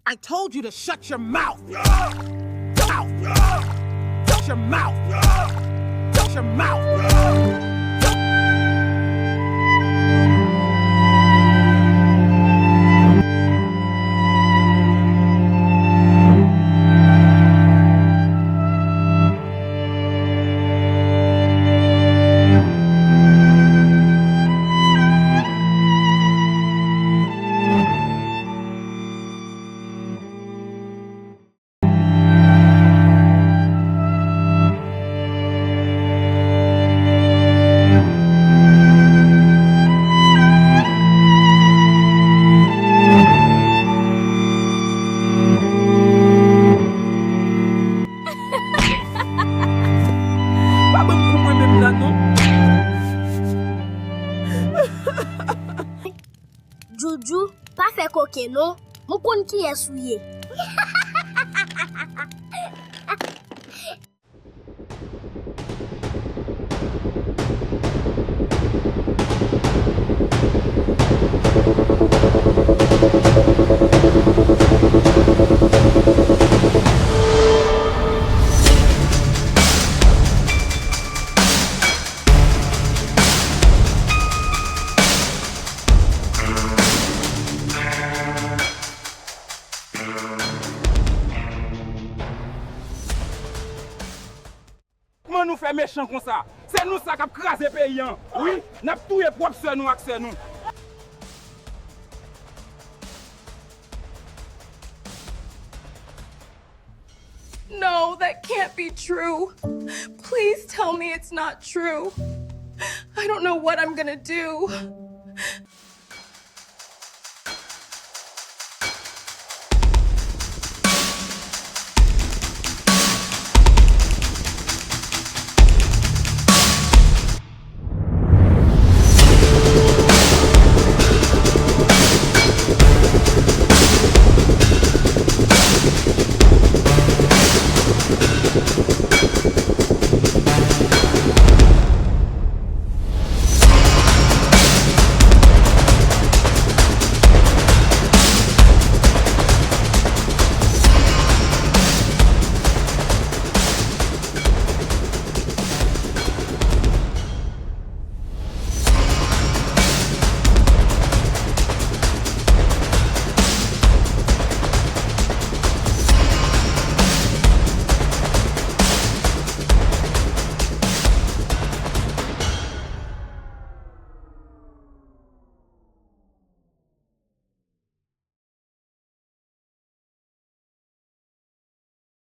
I told you to shut your mouth. Shut your mouth. Shut your mouth. Juju, pas fait coquin non, mon con qui est souillé. Comment nous faire méchant comme ça? C'est nous ça qui a crasé pays. Oui, nous avons tout les propres sœurs nous accès nous. No, that can't be true. Please tell me it's not true. I don't know what I'm gonna do.